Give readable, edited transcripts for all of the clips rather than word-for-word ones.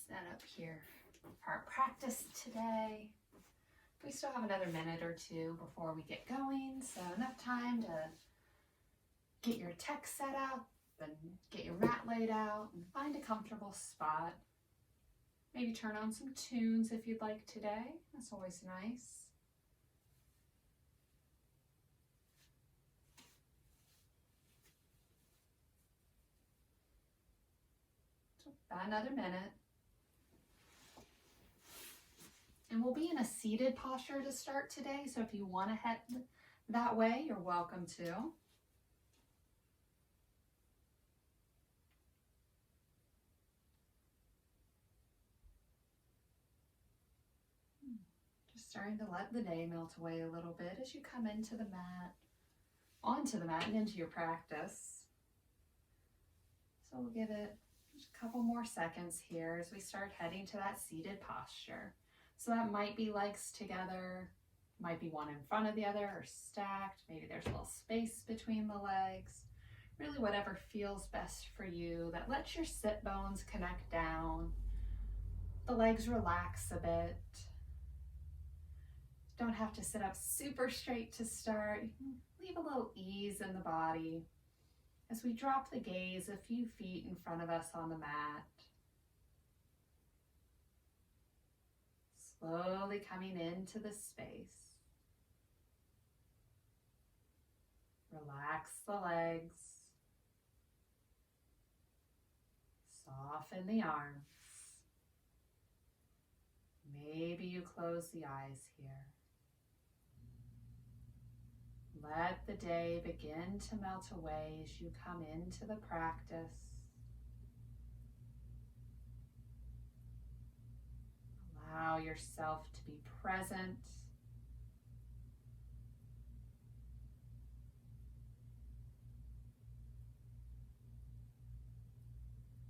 Set up here for our practice today. We still have another minute or two before we get going, so enough time to get your tech set up and get your mat laid out and find a comfortable spot. Maybe turn on some tunes if you'd like today. That's always nice. So about another minute. And we'll be in a seated posture to start today, so if you want to head that way, you're welcome to. Just starting to let the day melt away a little bit as you come into the mat, onto the mat and into your practice. So we'll give it just a couple more seconds here as we start heading to that seated posture. So that might be legs together, might be one in front of the other or stacked. Maybe there's a little space between the legs. Really whatever feels best for you. That lets your sit bones connect down. The legs relax a bit. Don't have to sit up super straight to start. You can leave a little ease in the body as we drop the gaze a few feet in front of us on the mat. Slowly coming into the space. Relax the legs. Soften the arms. Maybe you close the eyes here. Let the day begin to melt away as you come into the practice. Allow yourself to be present.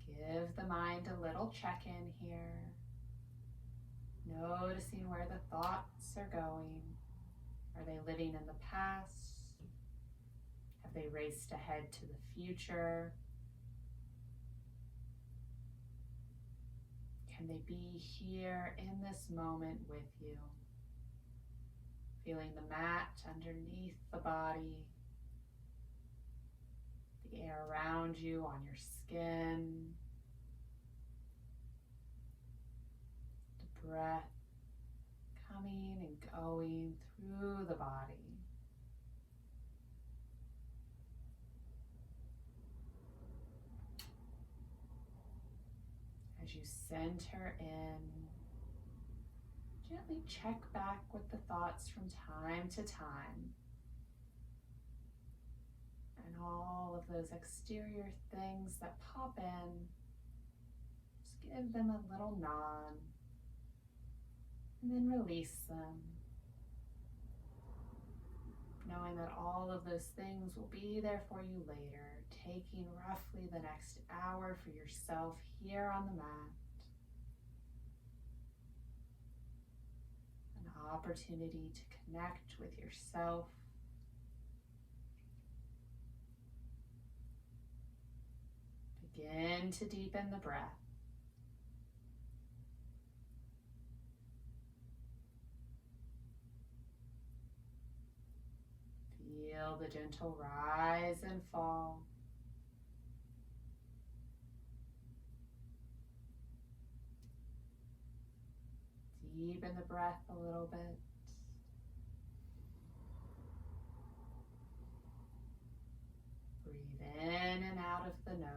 Give the mind a little check-in here. Noticing where the thoughts are going. Are they living in the past? Have they raced ahead to the future? Can they be here in this moment with you? Feeling the mat underneath the body, the air around you on your skin, the breath coming and going through the body. As you center in, gently check back with the thoughts from time to time. And all of those exterior things that pop in, just give them a little nod and then release them. Knowing that all of those things will be there for you later, taking roughly the next hour for yourself here on the mat. An opportunity to connect with yourself. Begin to deepen the breath. Feel the gentle rise and fall. Deepen the breath a little bit. Breathe in and out of the nose.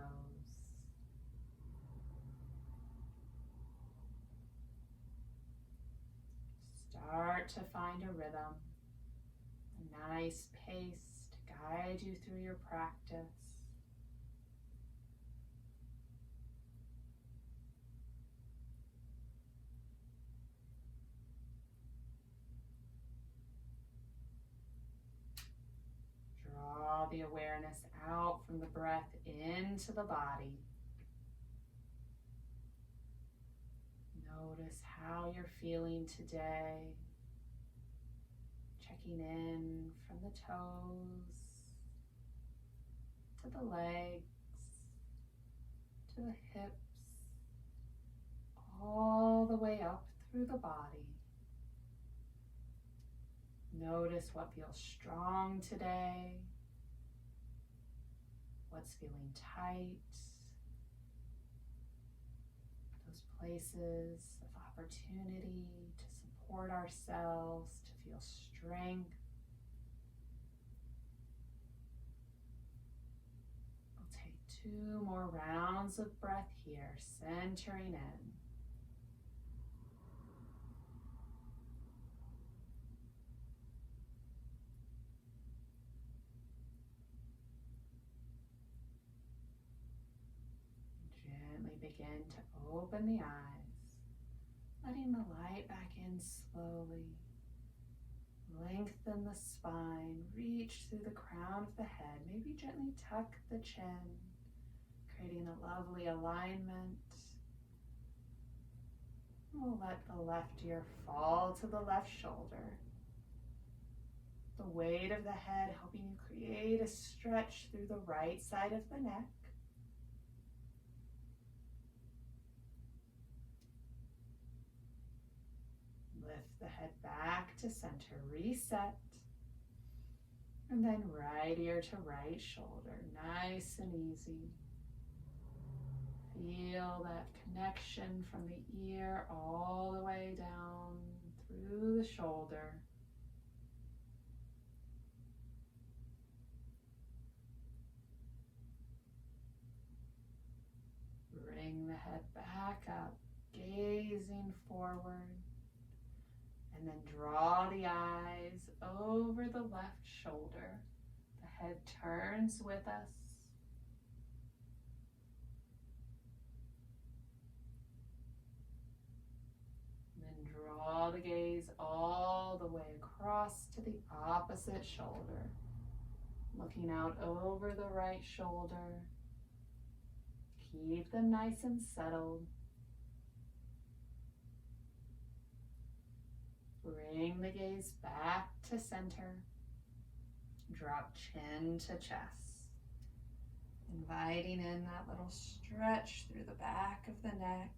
Start to find a rhythm. A nice pace to guide you through your practice. Draw the awareness out from the breath into the body. Notice how you're feeling today. Checking in from the toes to the legs, to the hips, all the way up through the body. Notice what feels strong today, what's feeling tight, those places of opportunity to support ourselves, to feel strength. We'll take 2 more rounds of breath here, centering in. Begin to open the eyes, letting the light back in slowly. Lengthen the spine, reach through the crown of the head, maybe gently tuck the chin, creating a lovely alignment. We'll let the left ear fall to the left shoulder. The weight of the head helping you create a stretch through the right side of the neck. Lift the head back to center, reset, and then right ear to right shoulder, nice and easy. Feel that connection from the ear all the way down through the shoulder. Bring the head back up, gazing forward. And then draw the eyes over the left shoulder. The head turns with us. And then draw the gaze all the way across to the opposite shoulder. Looking out over the right shoulder. Keep them nice and settled. Bring the gaze back to center. Drop chin to chest. Inviting in that little stretch through the back of the neck.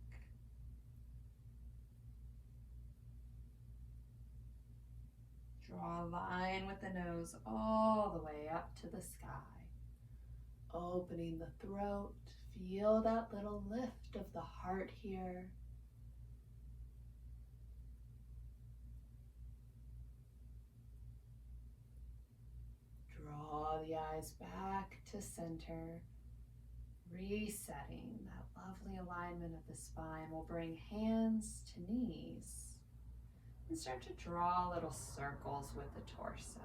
Draw a line with the nose all the way up to the sky. Opening the throat. Feel that little lift of the heart here. Draw the eyes back to center, resetting that lovely alignment of the spine. We'll bring hands to knees and start to draw little circles with the torso.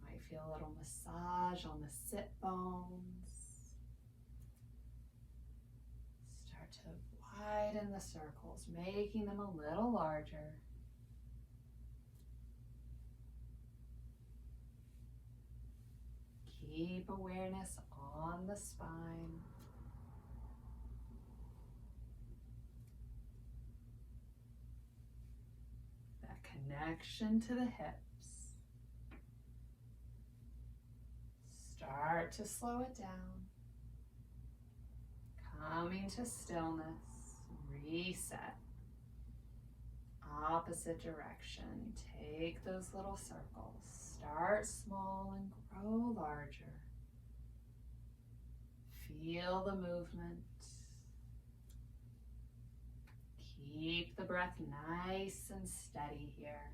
Might feel a little massage on the sit bones. Start to widen the circles, making them a little larger. Keep awareness on the spine. That connection to the hips. Start to slow it down. Coming to stillness. Reset. Opposite direction. Take those little circles. Start small and grow larger. Feel the movement. Keep the breath nice and steady here.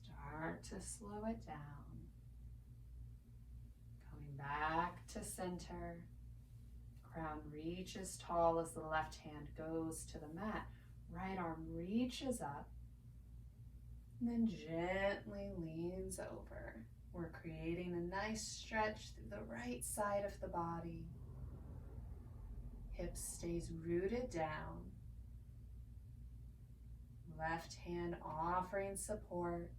Start to slow it down. Coming back to center. Crown reaches tall as the left hand goes to the mat. Right arm reaches up. And then gently leans over. We're creating a nice stretch through the right side of the body. Hip stays rooted down. Left hand offering support.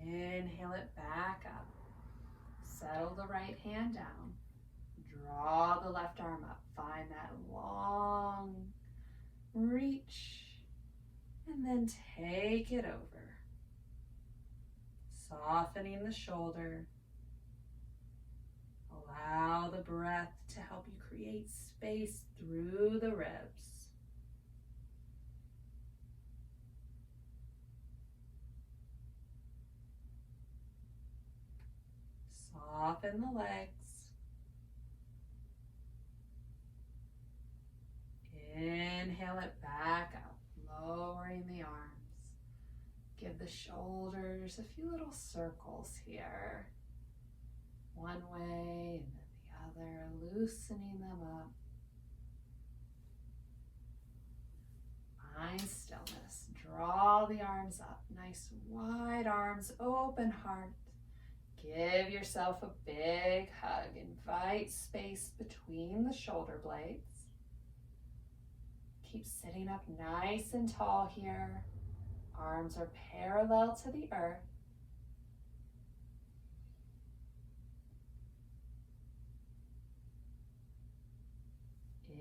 Inhale it back up. settle the right hand down. Draw the left arm up. Find that long reach. And then take it over. Softening the shoulder. Allow the breath to help you create space through the ribs. Soften the legs. Inhale it back up, lowering the arms. Give the shoulders a few little circles here. One way and then the other, loosening them up. Find stillness. Draw the arms up. Nice wide arms, open heart. Give yourself a big hug. Invite space between the shoulder blades. Keep sitting up nice and tall here. Arms are parallel to the earth.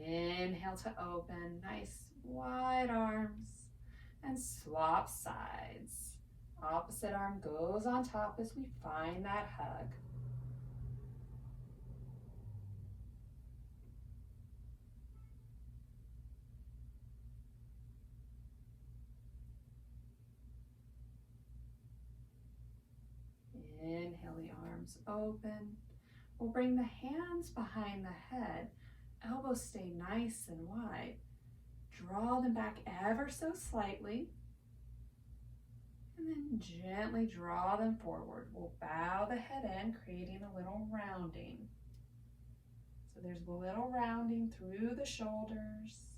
Inhale to open, nice wide arms, and swap sides. Opposite arm goes on top as we find that hug. Inhale the arms open. We'll bring the hands behind the head. Elbows stay nice and wide. Draw them back ever so slightly. And then gently draw them forward. We'll bow the head in, creating a little rounding. So there's a little rounding through the shoulders.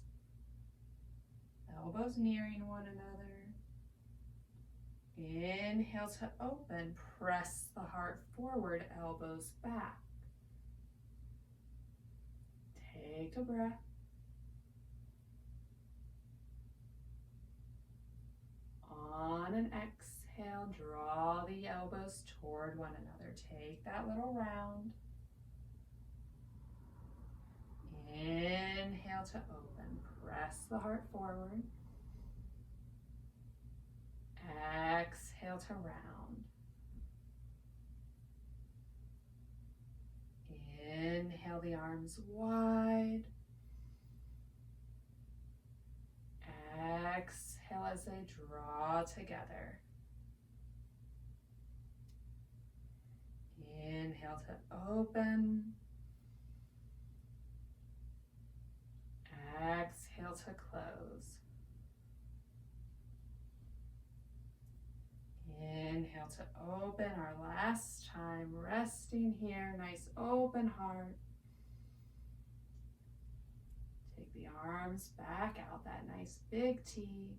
Elbows nearing one another. Inhale to open. Press the heart forward, elbows back. Take a breath. On an exhale, draw the elbows toward one another. Take that little round. Inhale to open. Press the heart forward. Exhale to round. Inhale the arms wide. Exhale as they draw together. Inhale to open. Exhale to close. Inhale to open our last time, resting here, nice open heart. Take the arms back out, that nice big T,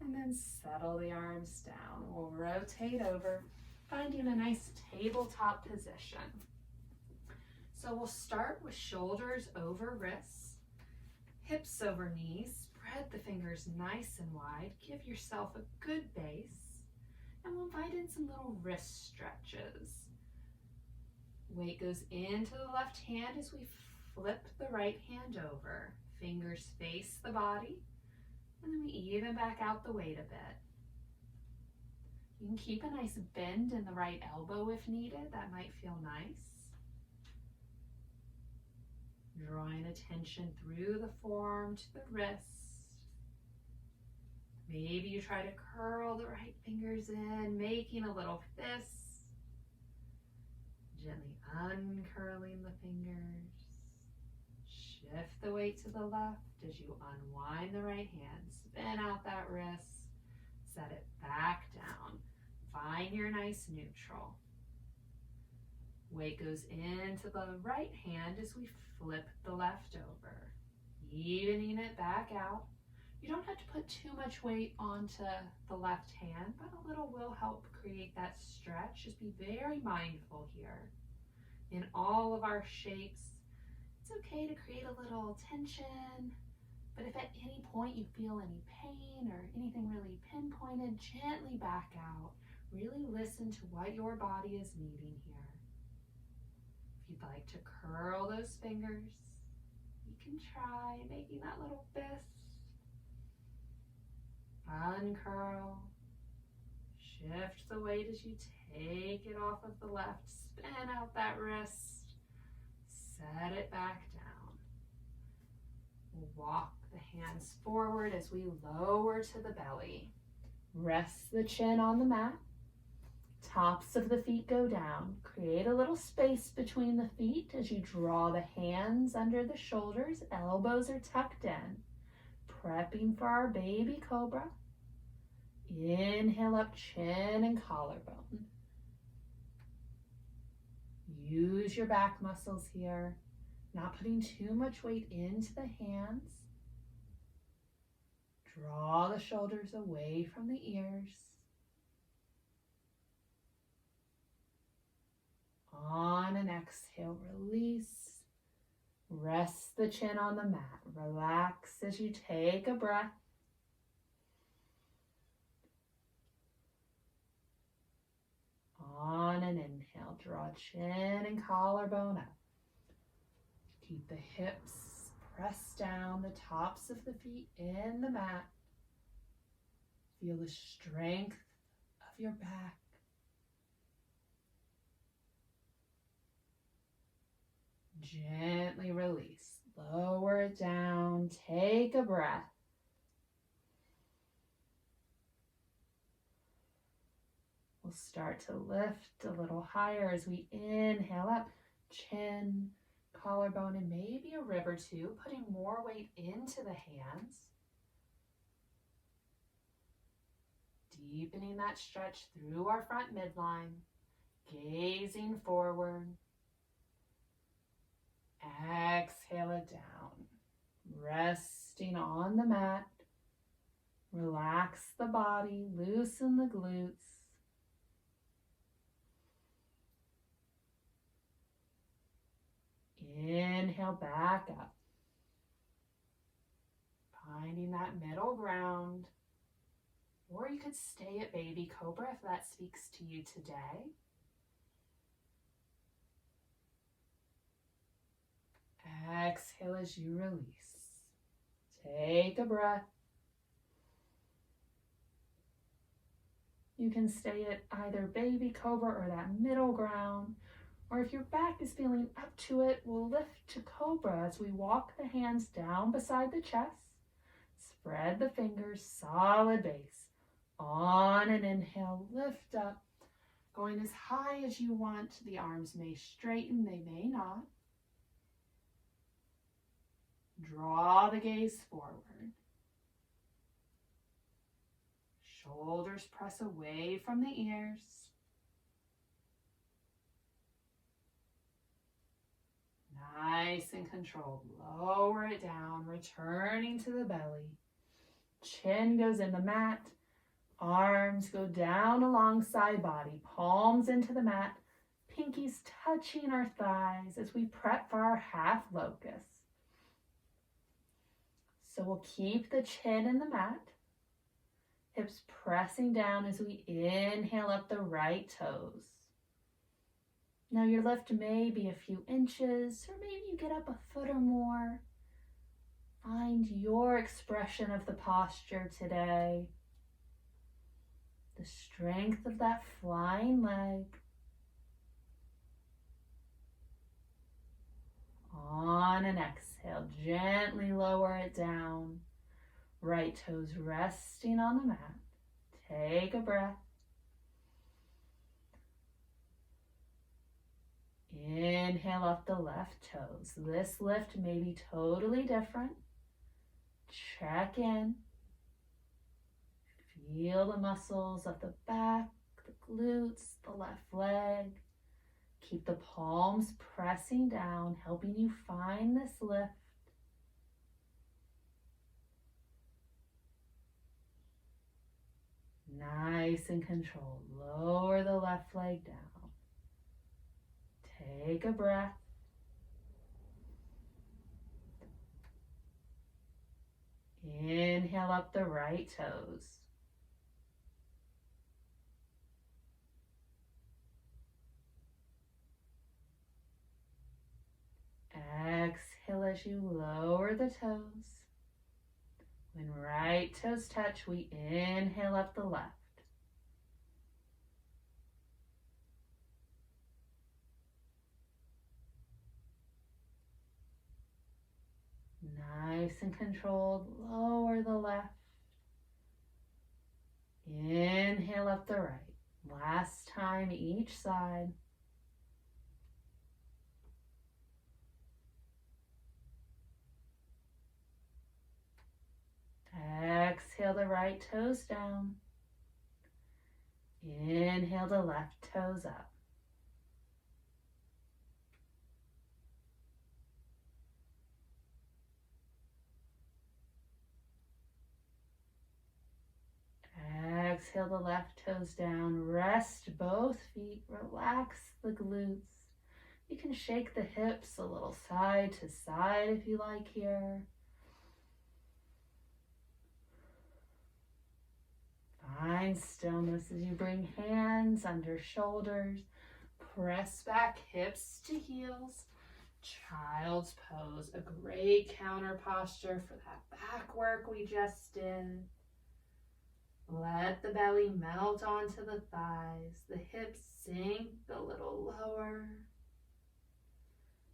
and then settle the arms down. We'll rotate over, finding a nice tabletop position. So we'll start with shoulders over wrists, hips over knees, spread the fingers nice and wide, give yourself a good base. And we'll invite in some little wrist stretches. Weight goes into the left hand as we flip the right hand over. Fingers face the body, and then we even back out the weight a bit. You can keep a nice bend in the right elbow if needed. That might feel nice. Drawing attention through the forearm to the wrist. Maybe you try to curl the right fingers in, making a little fist. Gently uncurling the fingers. Shift the weight to the left as you unwind the right hand. Spin out that wrist. Set it back down. Find your nice neutral. Weight goes into the right hand as we flip the left over. Evening it back out. You don't have to put too much weight onto the left hand, but a little will help create that stretch. Just be very mindful here. In all of our shapes, it's okay to create a little tension, but if at any point you feel any pain or anything really pinpointed, gently back out. Really listen to what your body is needing here. you'd like to curl those fingers, you can try making that little fist. Uncurl. Shift the weight as you take it off of the left. Spin out that wrist. Set it back down. Walk the hands forward as we lower to the belly. Rest the chin on the mat. Tops of the feet go down. Create a little space between the feet as you draw the hands under the shoulders. Elbows are tucked in. Prepping for our baby cobra. Inhale up, chin and collarbone. Use your back muscles here. Not putting too much weight into the hands. Draw the shoulders away from the ears. On an exhale, release. Rest the chin on the mat. Relax as you take a breath. On an inhale, draw chin and collarbone up. Keep the hips pressed down, the tops of the feet in the mat. Feel the strength of your back. Gently release. Lower it down. Take a breath. We'll start to lift a little higher as we inhale up. Chin, collarbone, and maybe a rib or two. Putting more weight into the hands. Deepening that stretch through our front midline. Gazing forward. Exhale it down. Resting on the mat. Relax the body, loosen the glutes. Inhale back up. Finding that middle ground. Or you could stay at baby cobra if that speaks to you today. Exhale as you release. Take a breath. You can stay at either baby cobra or that middle ground. Or if your back is feeling up to it, we'll lift to cobra as we walk the hands down beside the chest. Spread the fingers, solid base. On an inhale, lift up. Going as high as you want. The arms may straighten, they may not. Draw the gaze forward. Shoulders press away from the ears. Nice and controlled. Lower it down, returning to the belly. Chin goes in the mat. Arms go down alongside body. Palms into the mat. Pinkies touching our thighs as we prep for our half locust. So we'll keep the chin in the mat. Hips pressing down as we inhale up the right toes. Now your lift may be a few inches, or maybe you get up a foot or more. Find your expression of the posture today. The strength of that flying leg. On an exhale, gently lower it down. Right toes resting on the mat. Take a breath. Inhale up the left toes. This lift may be totally different. Check in. Feel the muscles of the back, the glutes, the left leg. Keep the palms pressing down, helping you find this lift. Nice and controlled. Lower the left leg down. Take a breath. Inhale up the right toes. Exhale as you lower the toes. When right toes touch, we inhale up the left. Nice and controlled, lower the left. Inhale up the right. Last time each side. Exhale the right toes down. Inhale the left toes up. Exhale the left toes down. Rest both feet. Relax the glutes. You can shake the hips a little side to side if you like here. Find stillness as you bring hands under shoulders. Press back hips to heels. Child's pose, a great counter posture for that back work we just did. Let the belly melt onto the thighs. The hips sink a little lower.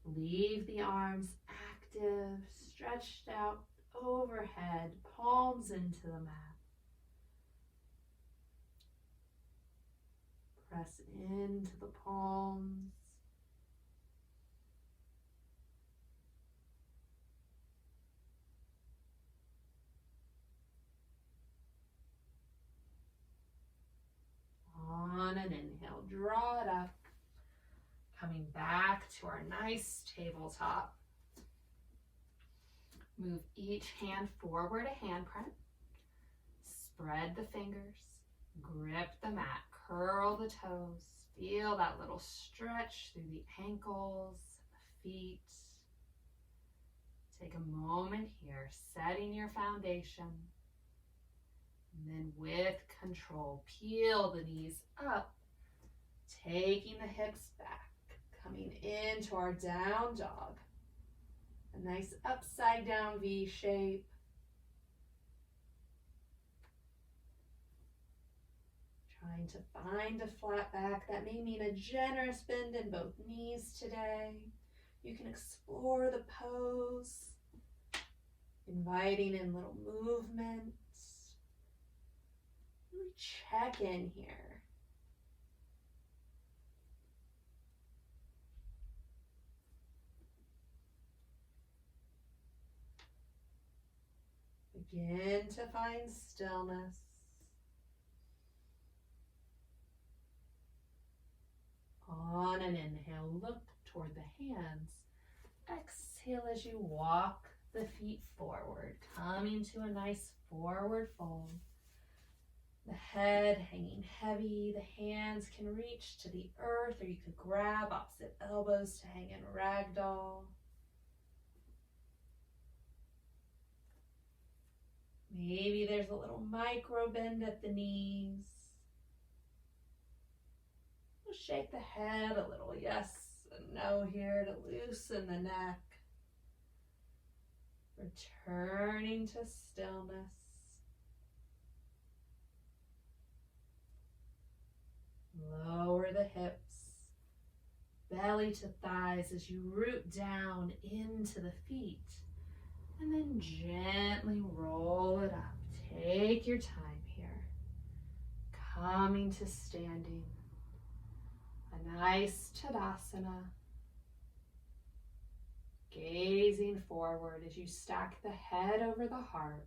Leave the arms active, stretched out overhead, palms into the mat. Press into the palms. On an inhale, draw it up. Coming back to our nice tabletop. Move each hand forward a handprint. Spread the fingers. Grip the mat. Curl the toes. Feel that little stretch through the ankles, the feet. Take a moment here, setting your foundation. And then with control, peel the knees up, taking the hips back, coming into our down dog. A nice upside down V shape. Trying to find a flat back. That may mean a generous bend in both knees today. You can explore the pose, inviting in little movements. Really check in here. Begin to find stillness. On an inhale, look toward the hands. Exhale as you walk the feet forward, coming to a nice forward fold. The head hanging heavy, the hands can reach to the earth, or you could grab opposite elbows to hang in ragdoll. Maybe there's a little micro bend at the knees. We'll shake the head a little yes and no here to loosen the neck. Returning to stillness. Lower the hips, belly to thighs as you root down into the feet. And then gently roll it up. Take your time here. Coming to standing. A nice Tadasana. Gazing forward as you stack the head over the heart.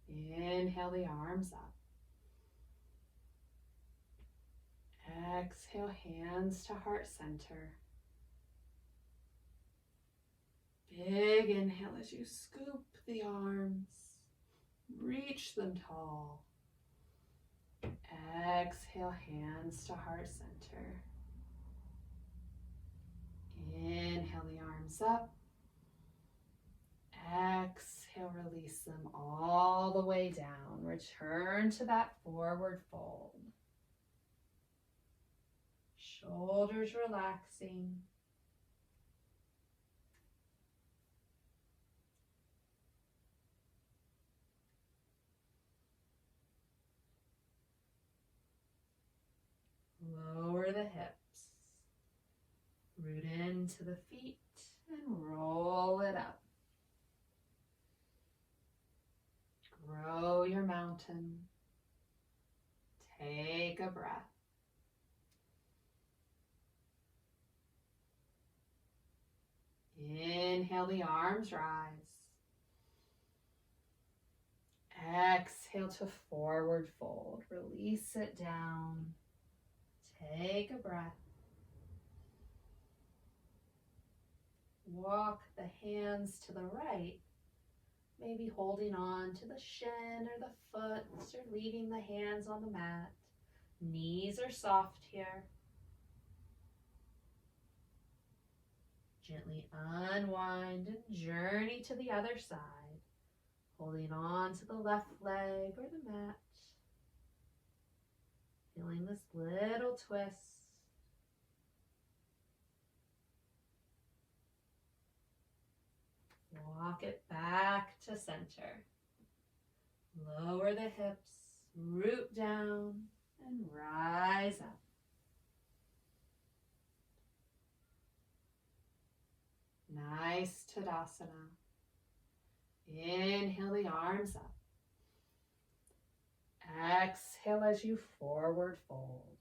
Inhale the arms up. Exhale, hands to heart center. Big inhale as you scoop the arms. Reach them tall. Exhale, hands to heart center. Inhale the arms up. Exhale, release them all the way down. Return to that forward fold. Shoulders relaxing. Lower the hips. Root into the feet and roll it up. Grow your mountain. Take a breath. Inhale, the arms rise. Exhale to forward fold. Release it down. Take a breath. Walk the hands to the right, maybe holding on to the shin or the foot, or leaving the hands on the mat. Knees are soft here. Gently unwind and journey to the other side, holding on to the left leg or the mat. Feeling this little twist. Walk it back to center. Lower the hips, root down, and rise up. Nice Tadasana. Inhale the arms up. Exhale as you forward fold.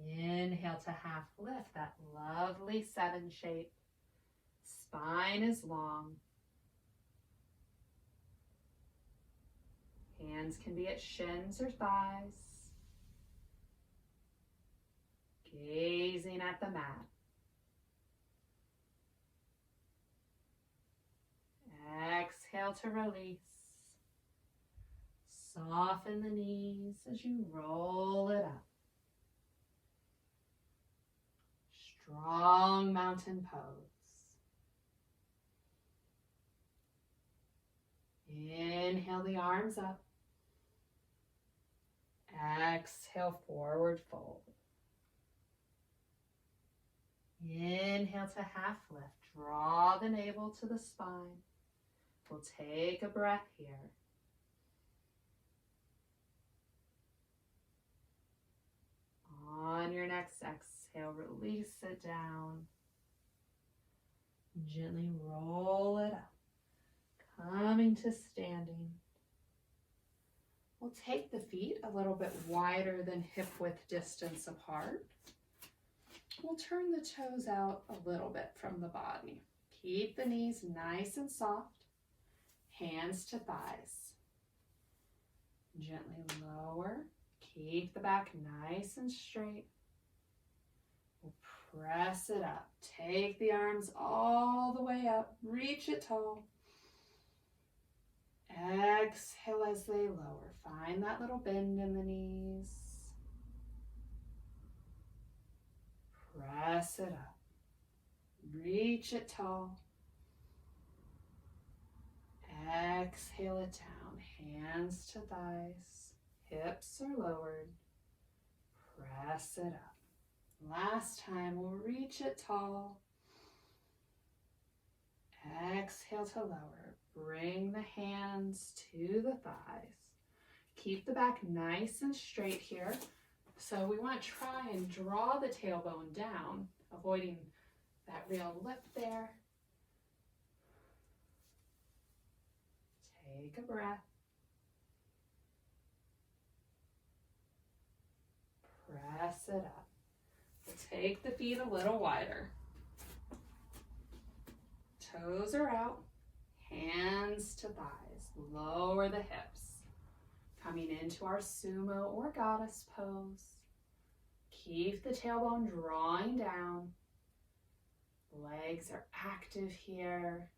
Inhale to half lift, that lovely 7 shape. Spine is long. Hands can be at shins or thighs. Gazing at the mat. Exhale to release. Soften the knees as you roll it up. Strong mountain pose. Inhale the arms up. Exhale, forward fold. Inhale to half lift. Draw the navel to the spine. We'll take a breath here. On your next exhale, release it down. Gently roll it up. Coming to standing. We'll take the feet a little bit wider than hip width distance apart. We'll turn the toes out a little bit from the body. Keep the knees nice and soft. Hands to thighs. Gently lower. Keep the back nice and straight. We'll press it up. Take the arms all the way up. Reach it tall. Exhale as they lower. Find that little bend in the knees. Press it up. Reach it tall. Exhale it down. Hands to thighs. Hips are lowered. Press it up. Last time, we'll reach it tall. Exhale to lower. Bring the hands to the thighs. Keep the back nice and straight here. So we want to try and draw the tailbone down, avoiding that real lip there. Take a breath. Press it up. We'll take the feet a little wider. Toes are out. Hands to thighs. Lower the hips. Coming into our sumo or goddess pose. Keep the tailbone drawing down. Legs are active here.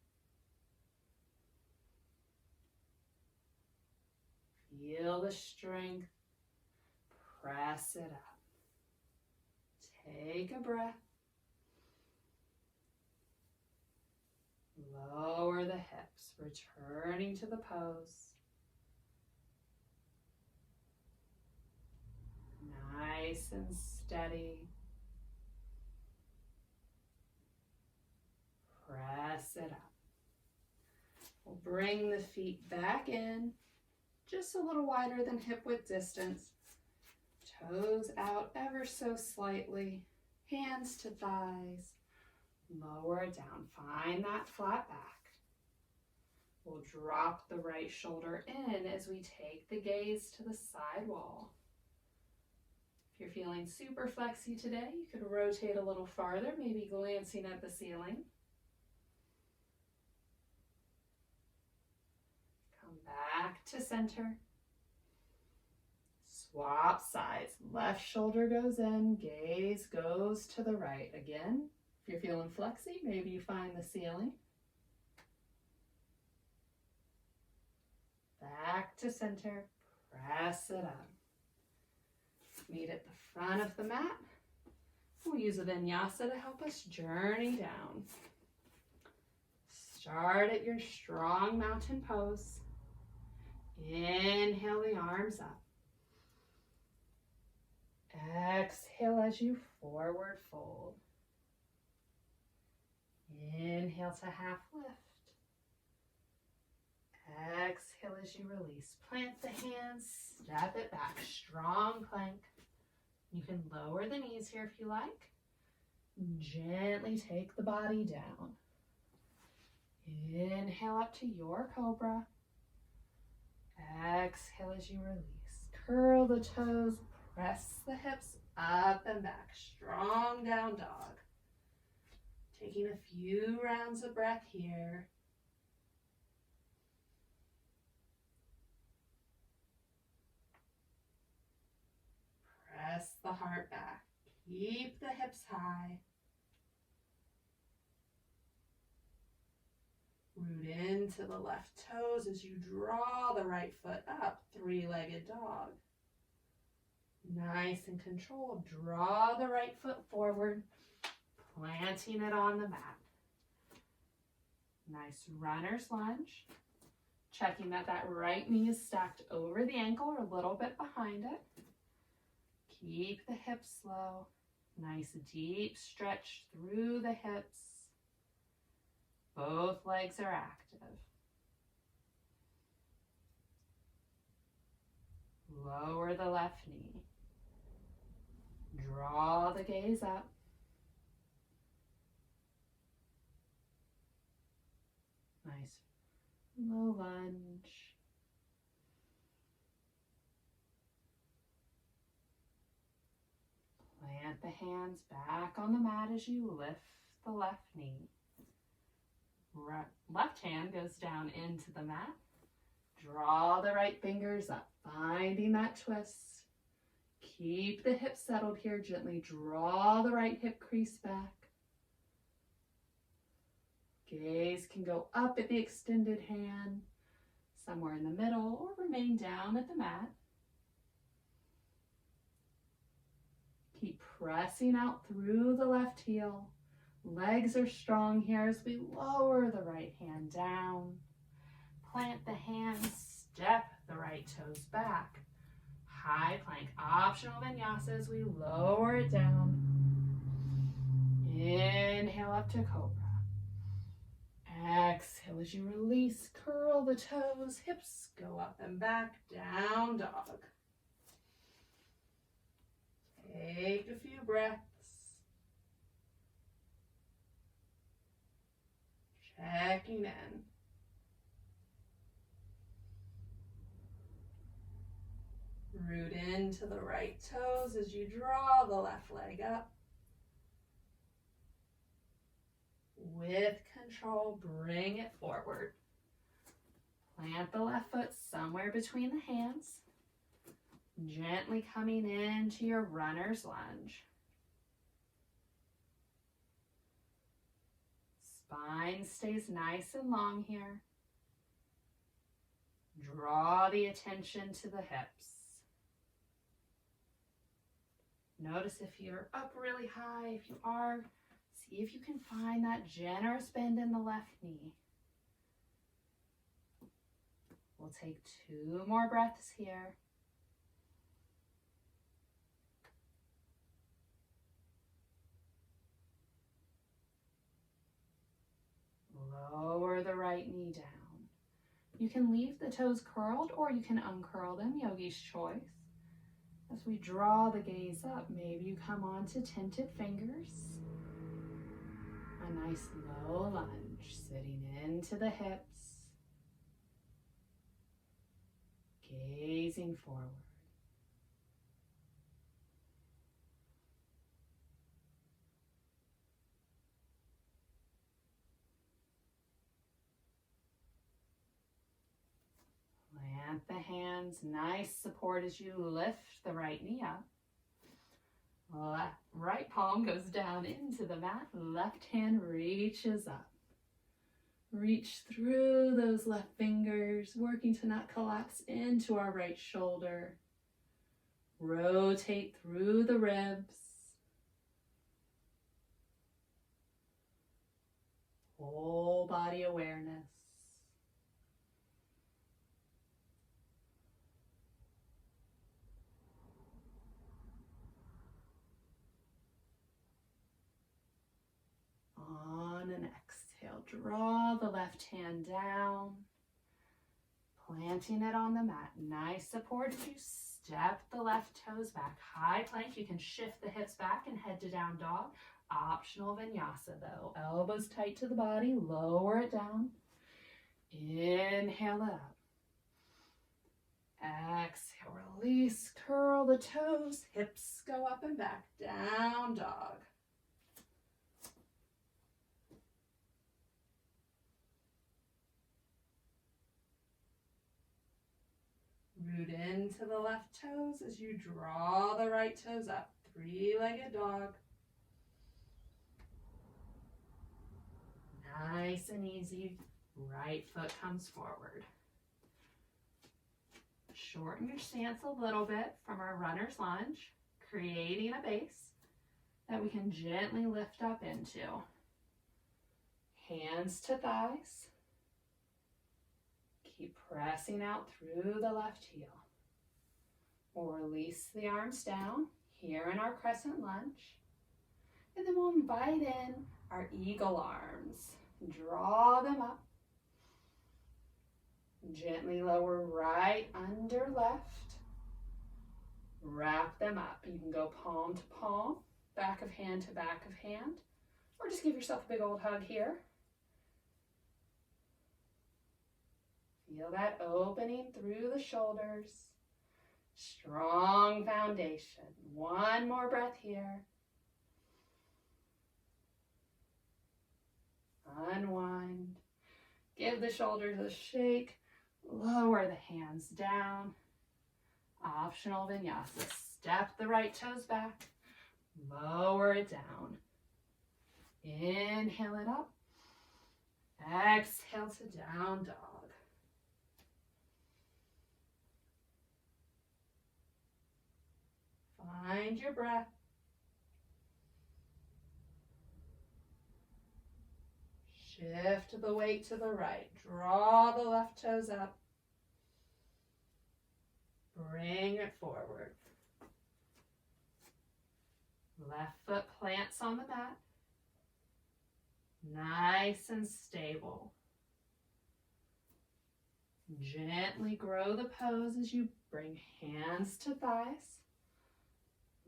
Feel the strength. Press it up. Take a breath. Lower the hips, returning to the pose. nice and steady. Press it up. We'll bring the feet back in, just a little wider than hip width distance. Toes out ever so slightly. Hands to thighs. Lower it down. Find that flat back. We'll drop the right shoulder in as we take the gaze to the side wall. If you're feeling super flexy today, you could rotate a little farther, maybe glancing at the ceiling. Come back to center. Swap sides. Left shoulder goes in, gaze goes to the right. Again, if you're feeling flexy, maybe you find the ceiling. Back to center, press it up. Meet at the front of the mat. We'll use a vinyasa to help us journey down. Start at your strong mountain pose. Inhale the arms up. Exhale as you forward fold. Inhale to half lift. Exhale as you release. Plant the hands, step it back. Strong plank. You can lower the knees here if you like. Gently take the body down. Inhale up to your cobra. Exhale as you release. Curl the toes, press the hips up and back. Strong down dog. Taking a few rounds of breath here. Press the heart back. Keep the hips high. Root into the left toes as you draw the right foot up, three-legged dog. Nice and controlled. Draw the right foot forward, planting it on the mat. Nice runner's lunge. Checking that that right knee is stacked over the ankle or a little bit behind it. Keep the hips low. Nice deep stretch through the hips. Both legs are active. Lower the left knee. Draw the gaze up. Nice low lunge. Plant the hands back on the mat as you lift the left knee. Left hand goes down into the mat. Draw the right fingers up, finding that twist. Keep the hips settled here. Gently draw the right hip crease back. Gaze can go up at the extended hand, somewhere in the middle, or remain down at the mat. Keep pressing out through the left heel. Legs are strong here as we lower the right hand down. Plant the hands, step the right toes back. High plank, optional vinyasa as we lower it down. Inhale up to cobra. Exhale as you release, curl the toes, hips go up and back, down dog. Take a few breaths. Checking in. Root into the right toes as you draw the left leg up. With control, bring it forward. Plant the left foot somewhere between the hands. Gently coming into your runner's lunge. Spine stays nice and long here. Draw the attention to the hips. Notice if you're up really high. If you are, see if you can find that generous bend in the left knee. We'll take 2 more breaths here. You can leave the toes curled or you can uncurl them, yogi's choice. As we draw the gaze up, maybe you come on to tented fingers. A nice low lunge, sitting into the hips, gazing forward. Plant the hands, nice support as you lift the right knee up. Right palm goes down into the mat, left hand reaches up. Reach through those left fingers, working to not collapse into our right shoulder. Rotate through the ribs. Whole body awareness. On an exhale, draw the left hand down, planting it on the mat. Nice support as you step the left toes back. High plank, you can shift the hips back and head to down dog. Optional vinyasa though. Elbows tight to the body, lower it down. Inhale it up. Exhale, release, curl the toes, hips go up and back, down dog. Root into the left toes as you draw the right toes up. Three-legged dog. Nice and easy. Right foot comes forward. Shorten your stance a little bit from our runner's lunge, creating a base that we can gently lift up into. Hands to thighs. Keep pressing out through the left heel. We'll release the arms down here in our crescent lunge. And then we'll invite in our eagle arms. Draw them up. Gently lower right under left. Wrap them up. You can go palm to palm, back of hand to back of hand, or just give yourself a big old hug here. Feel that opening through the shoulders. Strong foundation. One more breath here. Unwind. Give the shoulders a shake. Lower the hands down. Optional vinyasa. Step the right toes back. Lower it down. Inhale it up. Exhale to down dog. Find your breath. Shift the weight to the right. Draw the left toes up. Bring it forward. Left foot plants on the mat. Nice and stable. Gently grow the pose as you bring hands to thighs,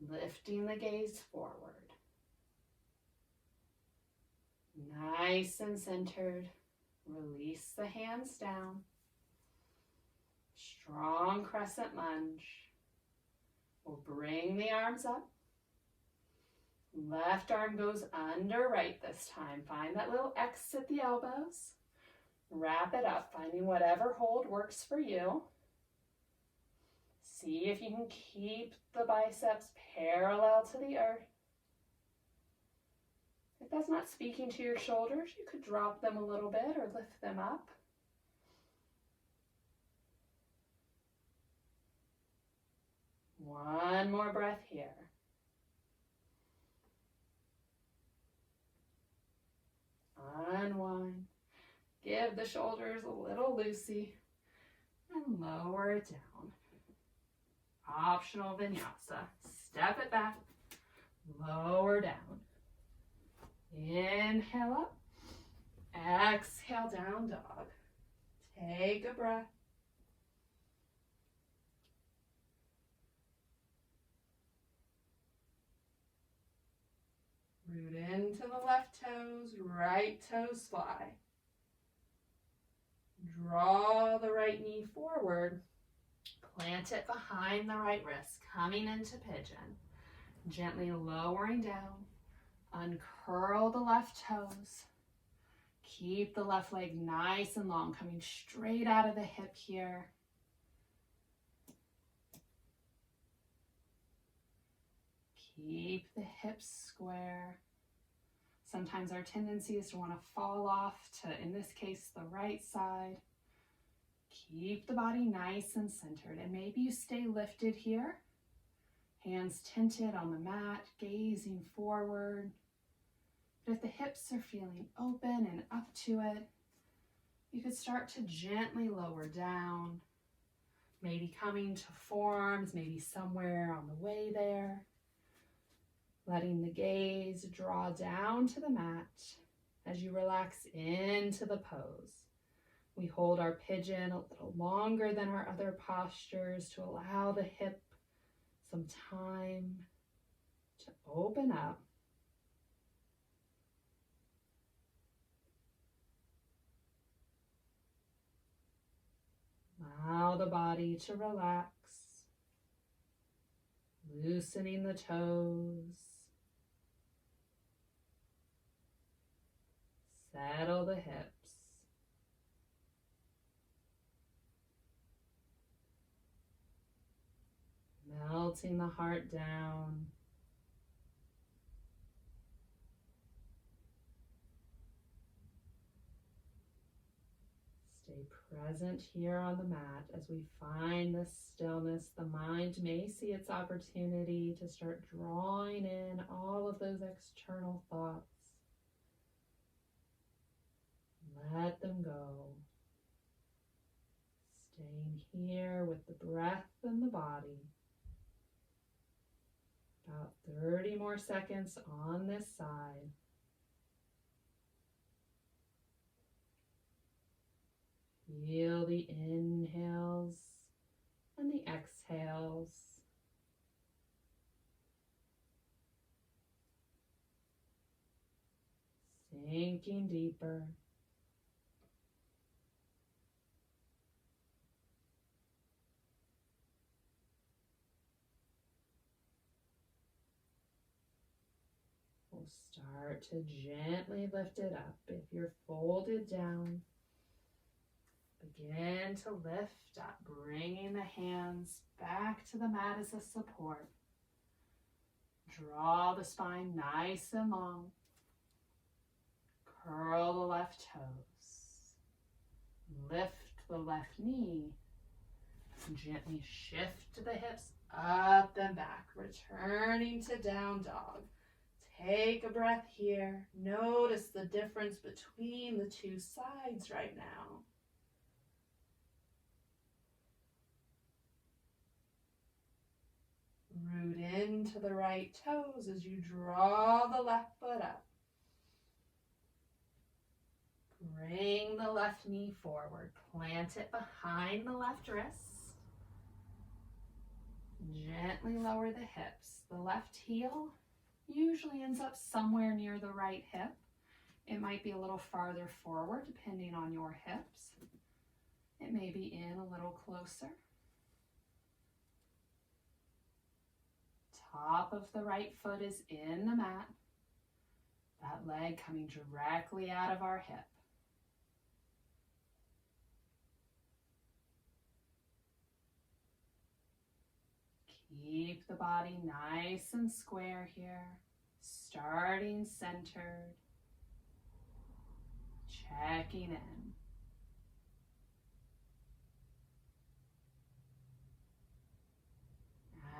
lifting the gaze forward. Nice and centered. Release the hands down. Strong crescent lunge. We'll bring the arms up. Left arm goes under right this time. Find that little X at the elbows. Wrap it up, finding whatever hold works for you. See if you can keep the biceps parallel to the earth. If that's not speaking to your shoulders, you could drop them a little bit or lift them up. One more breath here. Unwind. Give the shoulders a little loosey and lower it down. Optional vinyasa. Step it back, lower down. Inhale up, exhale down dog. Take a breath. Root into the left toes, right toes fly. Draw the right knee forward. Plant it behind the right wrist, coming into pigeon. Gently lowering down. Uncurl the left toes. Keep the left leg nice and long, coming straight out of the hip here. Keep the hips square. Sometimes our tendency is to want to fall off to, in this case, the right side. Keep the body nice and centered, and maybe you stay lifted here. Hands tented on the mat, gazing forward. But if the hips are feeling open and up to it, you could start to gently lower down, maybe coming to forearms, maybe somewhere on the way there. Letting the gaze draw down to the mat as you relax into the pose. We hold our pigeon a little longer than our other postures to allow the hip some time to open up. Allow the body to relax, loosening the toes. Settle the hips. Melting the heart down. Stay present here on the mat as we find this stillness. The mind may see its opportunity to start drawing in all of those external thoughts. Let them go. Staying here with the breath and the body. About 30 more seconds on this side. Feel the inhales and the exhales. Sinking deeper. We'll start to gently lift it up. If you're folded down, begin to lift up, bringing the hands back to the mat as a support. Draw the spine nice and long. Curl the left toes. Lift the left knee. Gently shift the hips up and back, returning to down dog. Take a breath here. Notice the difference between the two sides right now. Root into the right toes as you draw the left foot up. Bring the left knee forward. Plant it behind the left wrist. Gently lower the hips. The left heel usually ends up somewhere near the right hip. It might be a little farther forward depending on your hips. It may be in a little closer. Top of the right foot is in the mat. That leg coming directly out of our hip. Keep the body nice and square here, starting centered, checking in.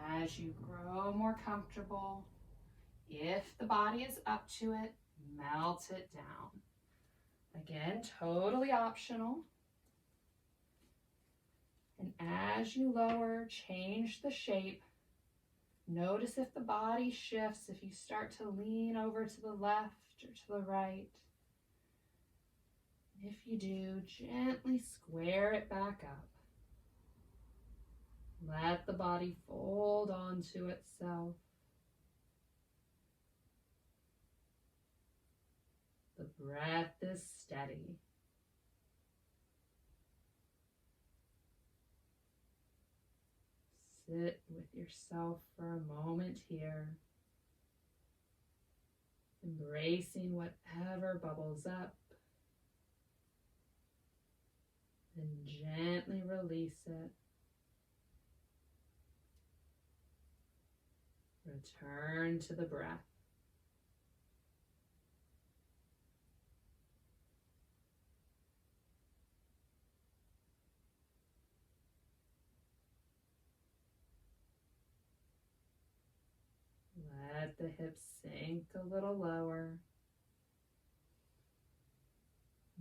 As you grow more comfortable, if the body is up to it, melt it down. Again, totally optional. And as you lower, change the shape. Notice if the body shifts, if you start to lean over to the left or to the right. If you do, gently square it back up. Let the body fold onto itself. The breath is steady. Sit with yourself for a moment here, embracing whatever bubbles up, and gently release it. Return to the breath. Let the hips sink a little lower.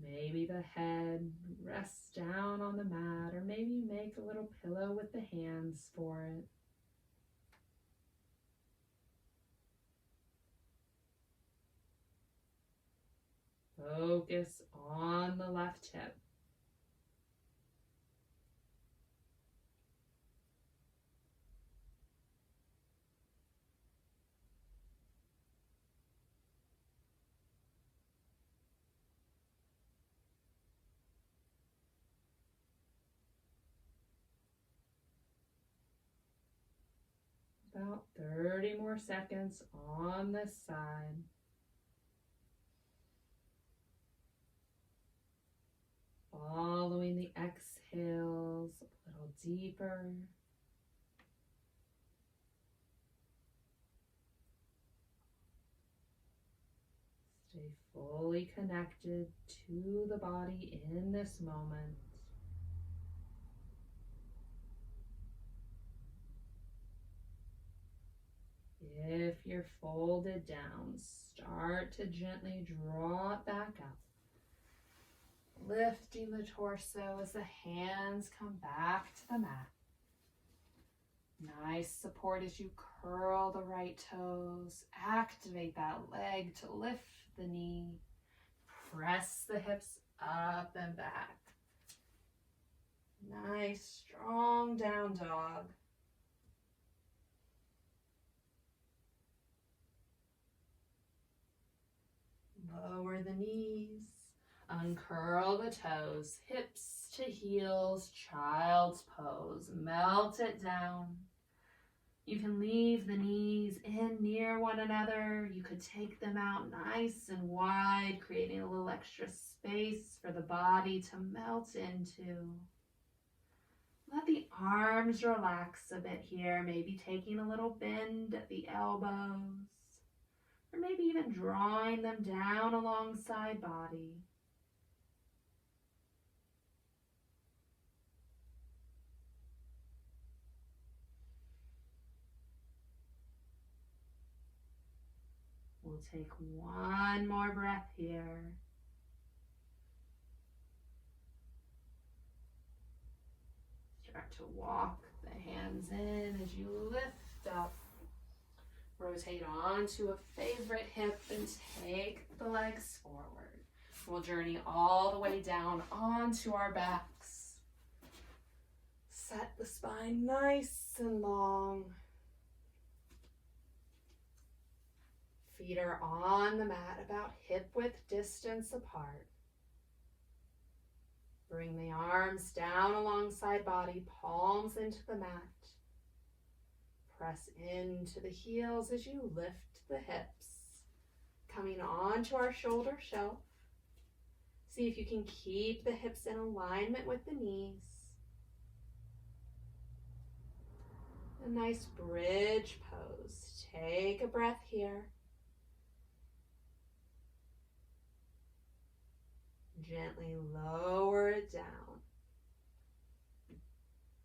Maybe the head rests down on the mat, or maybe you make a little pillow with the hands for it. Focus on the left hip. About 30 more seconds on this side. Following the exhales a little deeper. Stay fully connected to the body in this moment. If you're folded down, start to gently draw it back up. Lifting the torso as the hands come back to the mat. Nice support as you curl the right toes. Activate that leg to lift the knee. Press the hips up and back. Nice, strong down dog. Lower the knees. Uncurl the toes, hips to heels, child's pose. Melt it down. You can leave the knees in near one another. You could take them out nice and wide, creating a little extra space for the body to melt into. Let the arms relax a bit here, maybe taking a little bend at the elbows, or maybe even drawing them down alongside body. We'll take one more breath here. Start to walk the hands in as you lift up. Rotate onto a favorite hip and take the legs forward. We'll journey all the way down onto our backs. Set the spine nice and long. Feet are on the mat about hip-width distance apart. Bring the arms down alongside body, palms into the mat. Press into the heels as you lift the hips. Coming onto our shoulder shelf. See if you can keep the hips in alignment with the knees. A nice bridge pose. Take a breath here. Gently lower it down.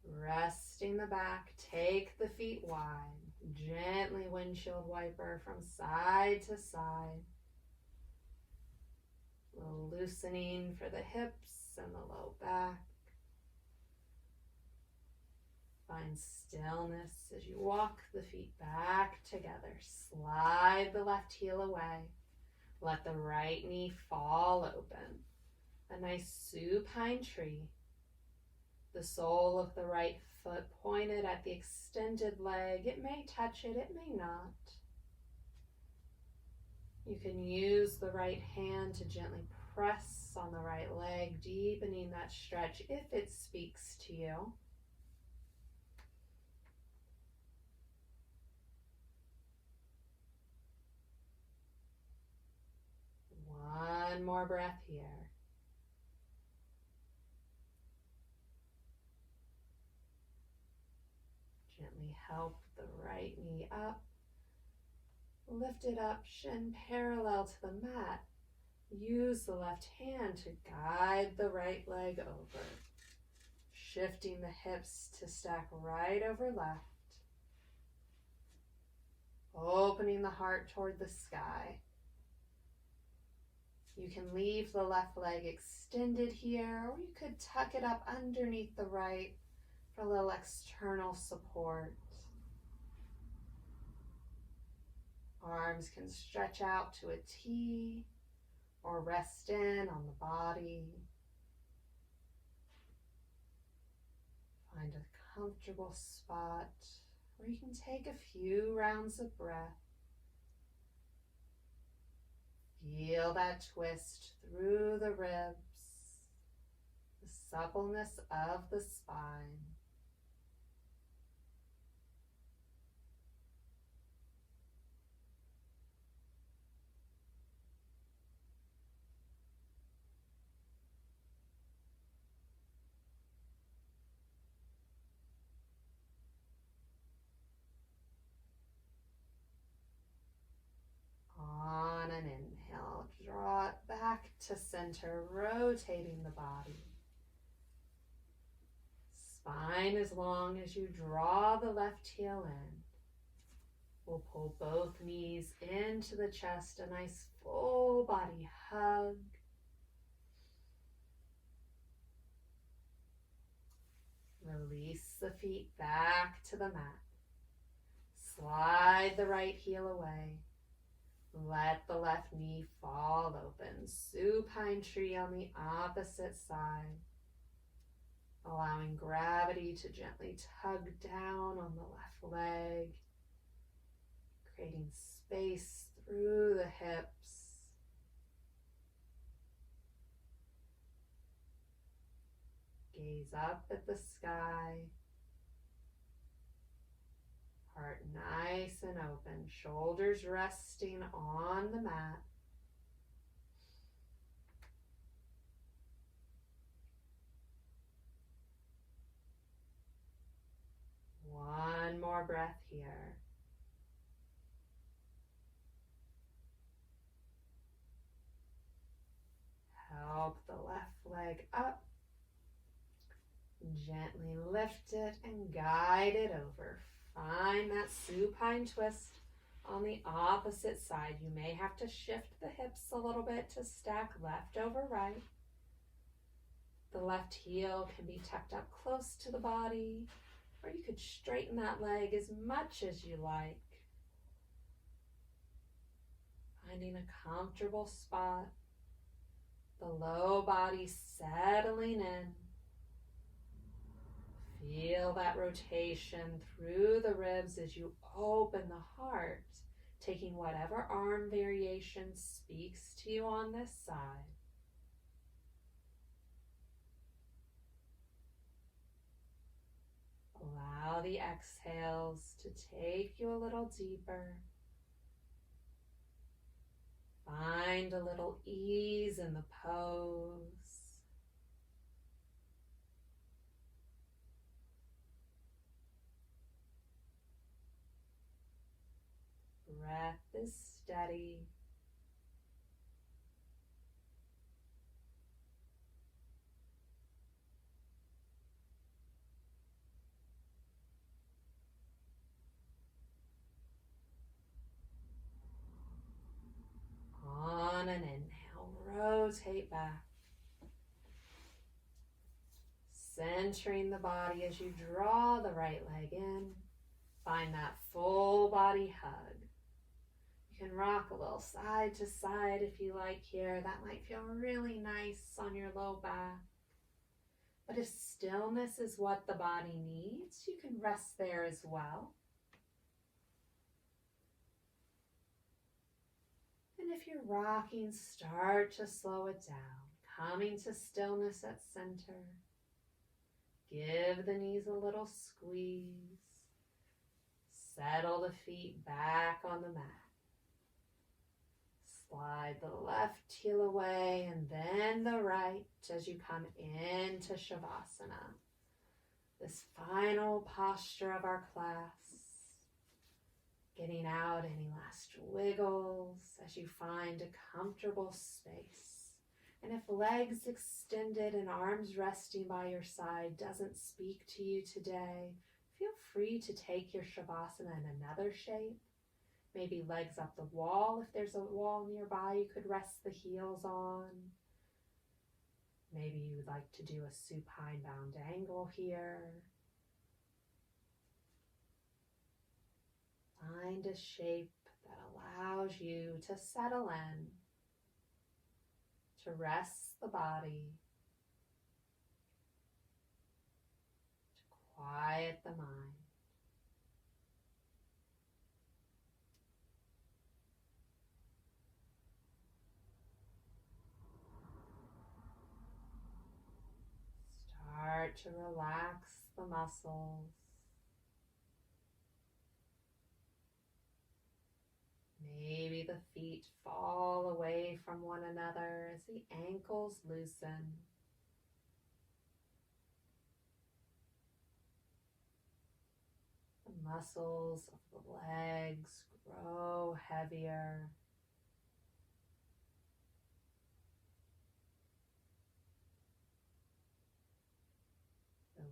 Resting the back, take the feet wide. Gently windshield wiper from side to side. A little loosening for the hips and the low back. Find stillness as you walk the feet back together. Slide the left heel away. Let the right knee fall open. a nice supine tree. The sole of the right foot pointed at the extended leg. It may touch it, it may not. You can use the right hand to gently press on the right leg, deepening that stretch if it speaks to you. One more breath here. Gently help the right knee up. Lift it up, shin parallel to the mat. Use the left hand to guide the right leg over. Shifting the hips to stack right over left. Opening the heart toward the sky. You can leave the left leg extended here, or you could tuck it up underneath the right for a little external support. Arms can stretch out to a T or rest in on the body. Find a comfortable spot where you can take a few rounds of breath. Feel that twist through the ribs, the suppleness of the spine. On an inhale, draw it back to center, rotating the body. Spine as long as you draw the left heel in. We'll pull both knees into the chest, a nice full body hug. Release the feet back to the mat. Slide the right heel away. Let the left knee fall open. Supine tree on the opposite side. Allowing gravity to gently tug down on the left leg. Creating space through the hips. Gaze up at the sky. Heart nice and open, shoulders resting on the mat. One more breath here. Help the left leg up. Gently lift it and guide it over. Find that supine twist on the opposite side. You may have to shift the hips a little bit to stack left over right. The left heel can be tucked up close to the body, or you could straighten that leg as much as you like. Finding a comfortable spot. The low body settling in. Feel that rotation through the ribs as you open the heart, taking whatever arm variation speaks to you on this side. Allow the exhales to take you a little deeper. Find a little ease in the pose. Breath is steady. On an inhale, rotate back. Centering the body as you draw the right leg in. Find that full body hug. You can rock a little side to side if you like here. That might feel really nice on your low back. But if stillness is what the body needs, you can rest there as well. And if you're rocking, start to slow it down, coming to stillness at center. Give the knees a little squeeze. Settle the feet back on the mat. Slide the left heel away and then the right as you come into Shavasana. This final posture of our class. Getting out any last wiggles as you find a comfortable space. And if legs extended and arms resting by your side doesn't speak to you today, feel free to take your Shavasana in another shape. Maybe legs up the wall. If there's a wall nearby, you could rest the heels on. Maybe you would like to do a supine bound angle here. Find a shape that allows you to settle in, to rest the body, to quiet the mind. Start to relax the muscles. Maybe the feet fall away from one another as the ankles loosen. The muscles of the legs grow heavier.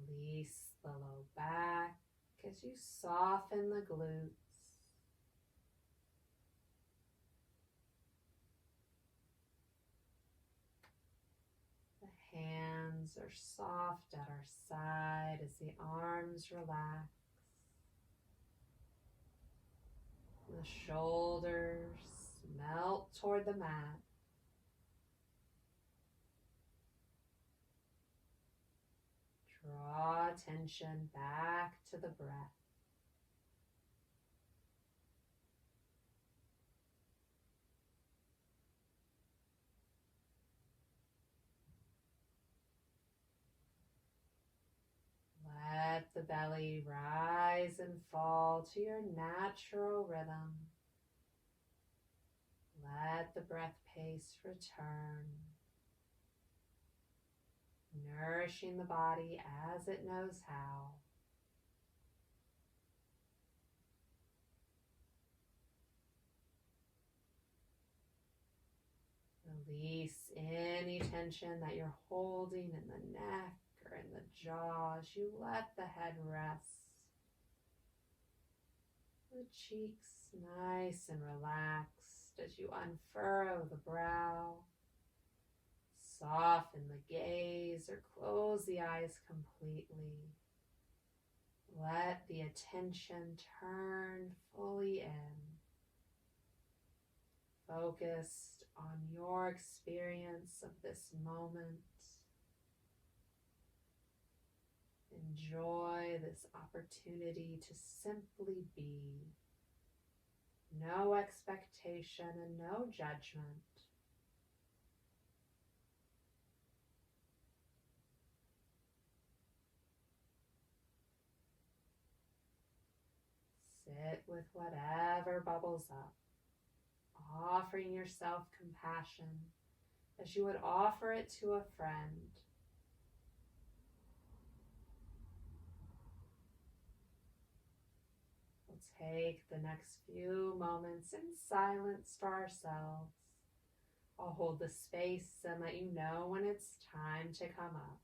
Release the low back as you soften the glutes. The hands are soft at our side as the arms relax. The shoulders melt toward the mat. Draw attention back to the breath. Let the belly rise and fall to your natural rhythm. Let the breath pace return, nourishing the body as it knows how. Release any tension that you're holding in the neck or in the jaw as you let the head rest. The cheeks nice and relaxed as you unfurrow the brow. Soften the gaze or close the eyes completely. Let the attention turn fully in. Focused on your experience of this moment. Enjoy this opportunity to simply be. No expectation and no judgment. Sit with whatever bubbles up, offering yourself compassion as you would offer it to a friend. We'll take the next few moments in silence for ourselves. I'll hold the space and let you know when it's time to come up.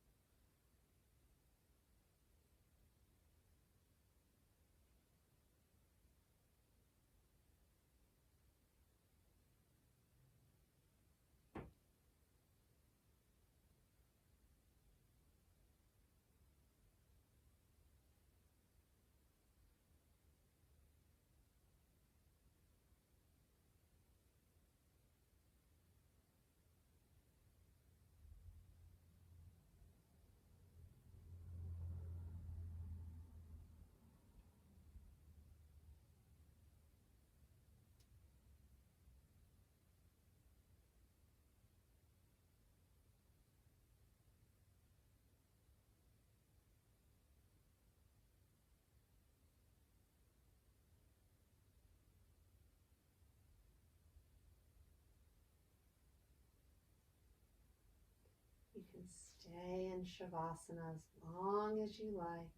can stay in Shavasana as long as you like.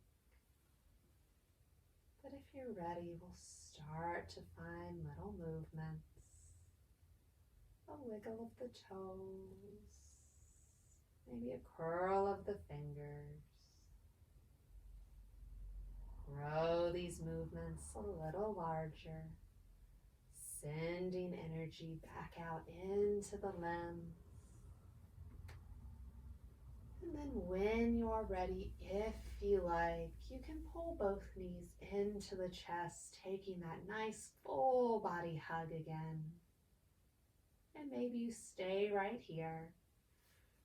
But if you're ready, we'll start to find little movements. A wiggle of the toes, maybe a curl of the fingers. Grow these movements a little larger, sending energy back out into the limbs. And then when you're ready, if you like, you can pull both knees into the chest, taking that nice full body hug again. And maybe you stay right here.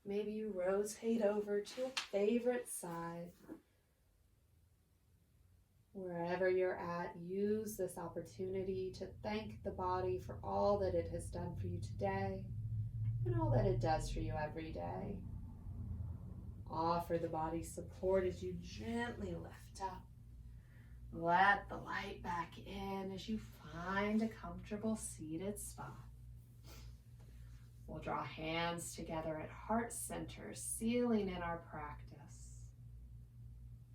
Maybe you rotate over to a favorite side. Wherever you're at, use this opportunity to thank the body for all that it has done for you today and all that it does for you every day. Offer the body support as you gently lift up. Let the light back in as you find a comfortable seated spot. We'll draw hands together at heart center, sealing in our practice.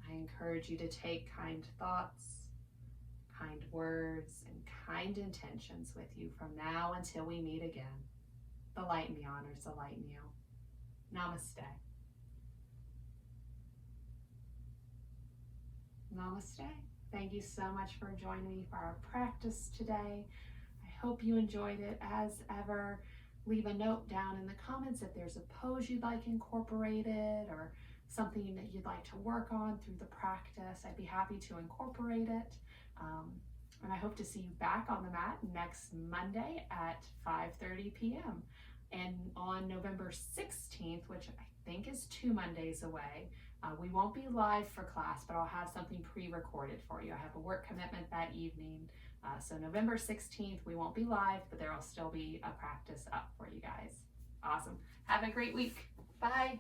I encourage you to take kind thoughts, kind words, and kind intentions with you from now until we meet again. The light me honors the light me out. Namaste. Namaste. Thank you so much for joining me for our practice today. I hope you enjoyed it. As ever, leave a note down in the comments if there's a pose you'd like incorporated or something that you'd like to work on through the practice. I'd be happy to incorporate it. And I hope to see you back on the mat next Monday at 5:30 p.m. And on November 16th, which I think is 2 Mondays away, we won't be live for class, but I'll have something pre-recorded for you. I have a work commitment that evening. So November 16th, we won't be live, but there will still be a practice up for you guys. Awesome. Have a great week. Bye.